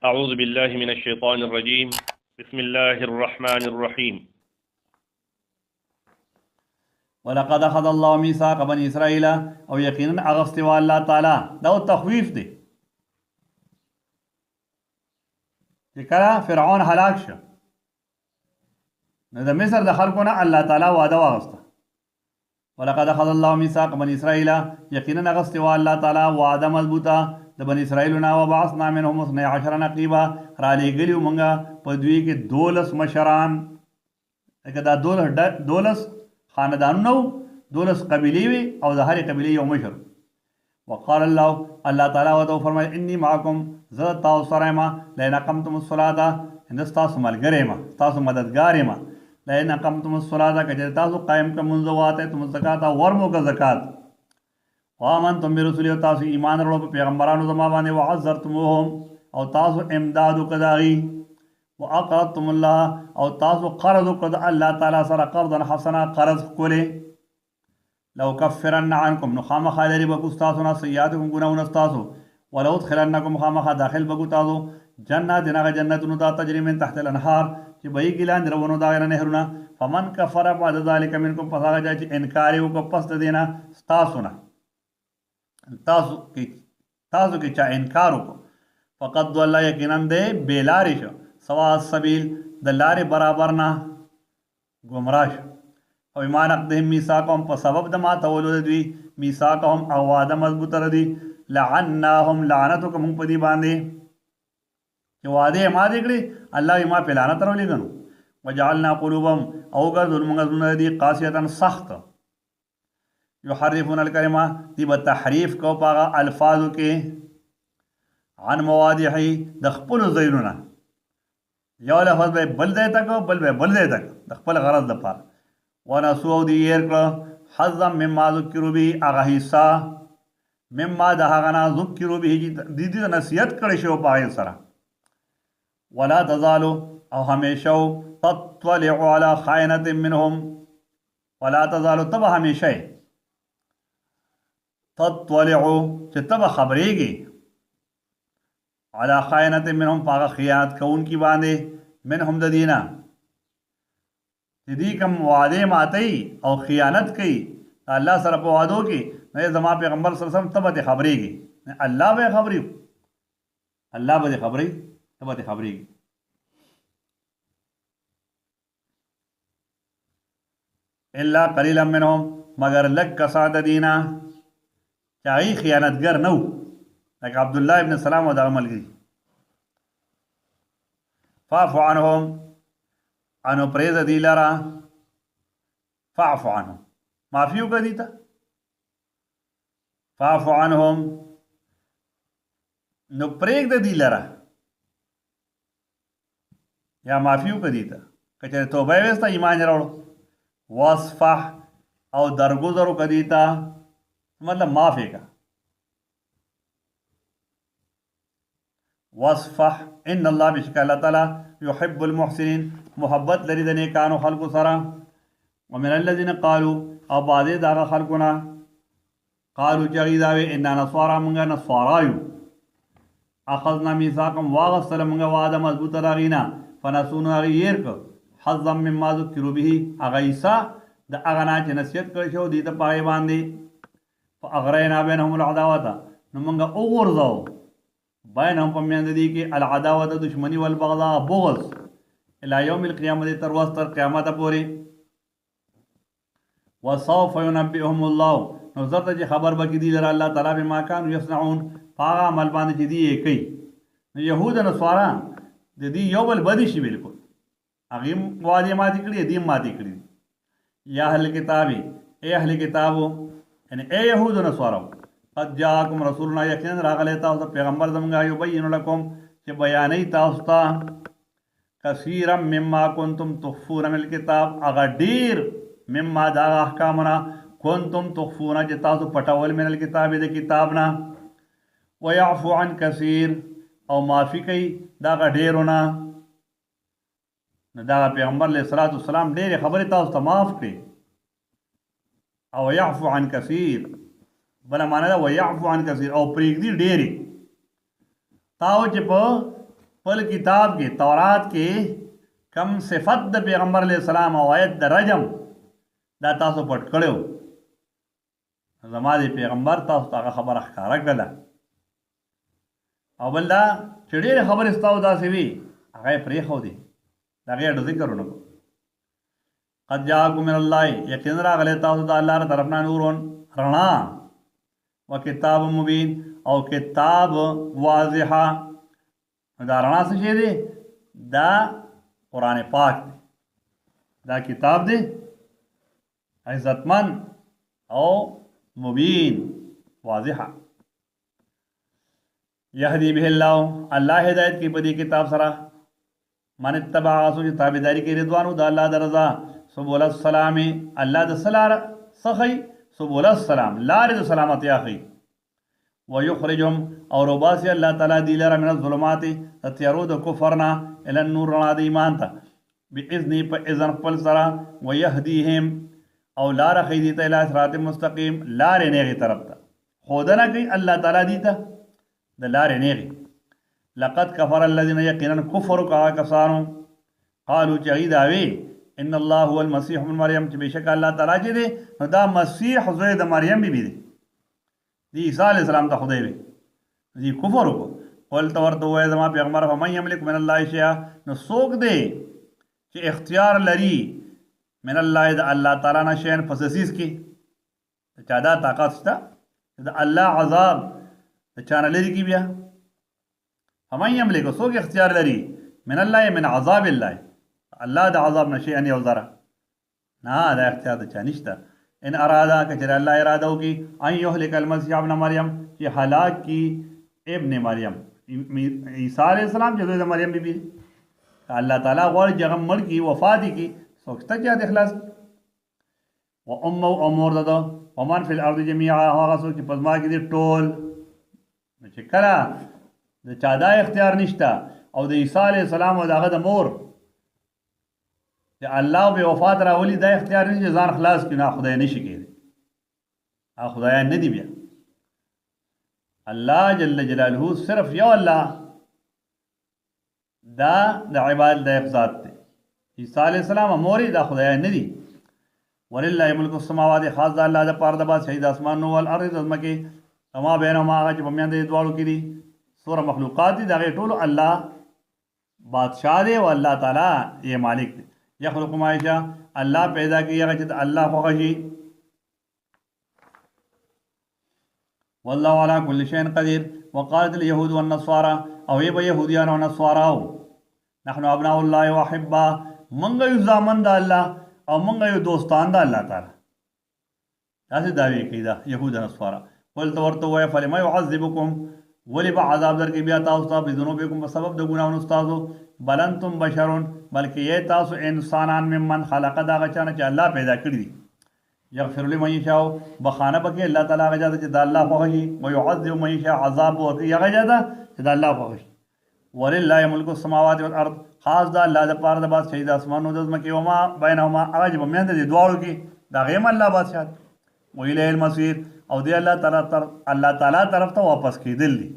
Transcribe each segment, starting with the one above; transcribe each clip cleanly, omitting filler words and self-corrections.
أعوذ بالله من الشيطان الرجيم بسم الله الرحمن الرحيم ولقد أخذ الله ميثاق بني إسرائيل او یقینا اغستوا الله تعالی دا تخویف دی چې کله فرعون هلاک شو نو د مصر د خلکو نه الله تعالی وعده واغسته ولقد أخذ الله ميثاق بني إسرائيل یقینا اغستوا الله تعالی وعده مضبوطه د بني اسرائیل نه وبعثنا منهم 12 نقيبا را لېږلي مونږه په دوی کې 12 مشران لکه دا 12 خاندانونه 12 قبیلې وي او د هرې قبیلې یو مشر وقال الله تعالی وته فرمایي اني معكم زه تاسو سره یم لئن اقمتم الصلاه ان تاسو ملګری یم تاسو مددګار یم لئن اقمتم الصلاه که تاسو قائم کړئ منځ واته تم زکات ورمو کا زکات وآمنتم برسولی او تاسو ایمان وروړو په پیغمبرانو زما باندې وعزرتموهم او تاسو امداد وکړئ واقرضتم الله او تاسو قرض وکړئ الله تعالی سره قرضا حسنا قرض کولې لو کفرن عنکم نو خامخا لري به تاسو نه سیئاتکم ګناهونه تاسو ولو ادخلنکم خامخا داخل بګو تاسو جنات دغه جنتونو ته تجري من تحت الانهار چې به یې ګلان درونو دا نهرونه فمن کفر بعد ذلك منکم فساغه چې انکار وکړ پس دینا تاسو نه تاسو کې چا انکار وکړو فقط ضل یقینا دی بیلارې شو سوا السبیل د لارې برابر نه ګمراه شو او ایمان اقدهم میثاقهم په سبب د ماتولو د دوی میثاقهم او وعده مضبوطه ردي لعناهم لعنتکم موږ په دې باندې چې وعده یې ماتې کړې الله یې ما په لعنت راولېږنو وجعلنا قلوبهم او ګرځول موږ زړونه دي قاسیة سخت یحرفون الکلمه دی به تحریف کو پاغه الفاظو کې عن مواضعه د خپل ځایونو یو لفظ به بل ځای تک بل به بل ځای تک د خپل غرض لپاره ونسو دی ير کړه حظا مما ذکروا به هغه حصہ مما د هغه نه ذکروا به د دې نصیحت کړي شو پای سره ولا تزالوا او همیشه تطلع على خائنه منهم ولا تزالوا تب همیشه تطلعو چې تبه خبرېږي علی خائنة منهم پاغه خیانت کوونکي باندې منهم د دینا چې دی کوم وعده ماتي او خیانت کوي الله سره په وعدو کې نه زما پیغمبر صلی الله علیه وسلم تبه خبرېږي الله به خبري الله به خبري تبه خبرېږي الا قليلا منهم مگر لک کساد دینا چاہی خیانتگر نو لکه عبدالله ابن سلام و دا ملګری فاعف عنهم انو پریز دی لرا فاعف عنهم معافیو کا دیتا فاعف عنهم نو پریگ دی لرا یا معافیو کا دیتا کچھر توبہ ویستا ایمان راوڑو واصفح او درگزرو کا دیتا مطلب معافی کا وصفح ان اللہ بشک اللہ تعالی یحب المحسنین محبت لري د نیکانو خلقو سره ومن الذين قالوا او بعض دغه خلقنا قالوا جغیداوی ان نصارا منغا نصارایو اخذنا میثاقم واغسل منغا وعده مضبوطه راغینا فنسونا غیر حظا مما ذکروا به اغیسا د اغنا چې نصیحت کړی شو دې ته پای باندې فاغرینا بینهم العداوه نو موږ وګورځو بینهم په میاند دي کې العداوه دشمنی والبغضاء بغض الى يوم القيامه تر ورځ تر قیامت پورې وسوف ينبئهم الله نو زرته چې خبر بکې دي لره الله تعالی به ما کان یصنعون پاغه عمل باندې چې دی کوي نو يهود نو سوارا د دې یو بل بدی شي بالکل هغه وادي ماتې کړی دي ماتې کړی یا اهل کتابي اے اهل کتابو یعنی اے یهود و نصارو قد جاءکم رسولنا یقینا راغلی تاسو پیغمبر زمونږ یبین لکم چې بیانوي تاسو ته کثیرا مما کنتم تخفون من الکتاب هغه ډیر مما دا احکامنا کنتم تخفون چې تاسو پټول من الکتاب د کتاب نه ويعفو عن کثیر او معافي کوي دا ډیرونه نو دا پیغمبر علیه الصلاۃ والسلام ډیرې خبرې تاسو ته معاف کړي او يعفو عن کثیر بل معنا دا ويعفو عن کثیر او پرېږدي ډېرې تاو چې په خپل کتاب کې تورات کې کم صفت د پیغمبر علیه السلام او آیت د رجم دا تاسو پټ کړو زما د پیغمبر تاسو ته هغه خبره ښکاره کړله او بل دا چې ډېرې خبرې ستاسو داسې وي هغه یې پرېښودې د هغې ډېر ذکر ونه کړو قد جاءکم من الله یقینا راغلی تاسو د الله له طرف نه نورون رڼا و کتاب مبین او کتاب واضحه دا رڼا څه شی دی دا قرآن پاک دی دا کتاب دی عزتمن او مبین واضحه یهدی به الله الله هدایت کی په دې کتاب سره من اتبع سو چې تابعداري کوي رضوانو د الله د رضا سبول السلام الله د سلام سخی سبول السلام لارې د سلامتی اخی ويخرجهم او رباسي الله تعالی دی لره من الظلمات تیارو د کفرنا الى النور رڼا د ایمان ته باذن په اذن خپل سره ويهديهم او لار خیدی ته الى صراط مستقیم لار نیغي طرف ته خودنه کوي الله تعالی دی ته د لار نیغي لقد كفر الذين يقينا كفروا كسانو قالوا جهيداوي ان الله هو المسيح ابن مريم چې بشک الله تعالی چې دی نو دا مسیح زوی د مریم بیبي دی دی عیسی علیہ السلام ته خدای وي دی کفر وکړو قل ته ورته ووایه زما پیغمبر فمن یملک من الله شیئا نو څوک دی چې اختیار لري من الله د الله تعالی نه شیئا په څه څیز کې چا دا طاقت شته د الله عذاب د چا نه لرې کړي بیا فمن یملک څوک اختیار لري من الله من عذاب الله الله د عذاب نه شیئا یو ذره نه دا اختیار د چا نشته ان ارادا کچر اللہ ارادہ ہو کی ان یهلک المسیح ابن مریم کہ ہلاک کی ابن مریم عیسیٰ علیہ السلام جو د مریم بی بی اللہ تعالیٰ غور جغم مر کی وفات کی سوچتا کیا اخلاص و ام و امور ددو ومن فی الارض جميعا هغه څوک چې پزما کې دي ټول چې کله د چا دا اختیار نشته او د عیسی علیہ السلام او دغه د مور چې الله به وفات راولي دا اختیار نه چې ځان خلاص کړي نه خدای نشي کېدی او خدایان نه دی بیا الله جل جلاله صرف یو الله دا د عبادت د ذات دی عیسی علیہ السلام موري دا خدایان نه دي ولله ملک السماوات خاص د الله د پاره د باد شهید اسمان او الارض زمکه کما بینهما هغه چې په میان د دوالو کې دي سور مخلوقات دي دا ټول الله بادشاہ دی او الله تعالی یې مالک دی یخلق ما یشاء الله پیدا کوي هغه چې الله خوښ شي والله على كل شيء قدير وقالت اليهود والنصارى او ای يهوديان او نصارى نحن ابناء الله واحبا منغ یو زامن د الله او منغ یو دوستان د الله تعالی تاسو داوی کوي دا يهود او نصارى ول تورته وای فلما يعذبكم ولی با عذاب در کې بیا تاسو ته بذنوبکم په سبب د ګناہوں تاسو بلنتم بشرون بلکې یہ تاسو انسانان ممن خلق دا غچانه چې الله پیدا کړی دي یغفر لمن یشاء بخانه پکې الله تعالی غجا چې د الله خوښي او يعذب من یشاء عذاب او غجا چې د الله خوښي ولله ملک السماوات والارض خاص د الله د پاره د باز شهید اسمانو د زمکه او ما بینهما هغه په میند دي دواړو کې دا غیم الله بادشاہ ویله المصير او دی الله تعالی طرف ته واپس کیدل دي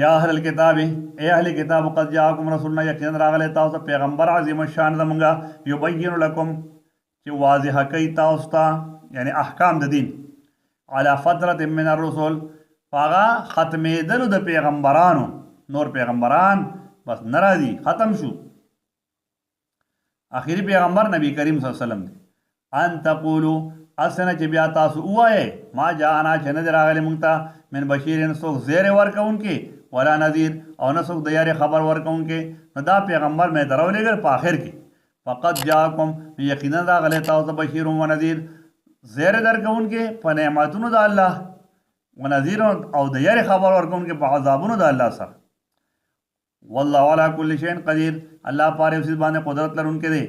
یا اهل الكتاب اے اهل کتاب قد جاءکم رسولنا یقینا راغلی تاسو پیغمبر عظیم الشان زمونږه یبین لکم چې واضح کوي تاسو ته یعنی احکام د دین علی فتره من الرسل هغه ختمېدلو د پیغمبرانو نور پیغمبران بس ناراضي ختم شو آخری پیغمبر نبی کریم صلی الله علیه وسلم دی ان تقولوا اسنه چې بیا تاسو وایې ما جاءنا چې نه راغلی مونږ ته من بشیرن څوک زیر ورکوونکې ولا نذیر او نه څوک د یارې خبر ورکوونکې نو دا پیغمبر مې درولېږل په آخر کې فقط جاءکم یقینا راغلی تاسو ته بشیر و نذیر زیر درکوونکې په نعمتونو د الله و نذیر او د یارې خبر ورکوونکې په عذابونو د الله سره والله علی کل شیء قدیر الله پاره اوس باندې قدرت لرونکی دی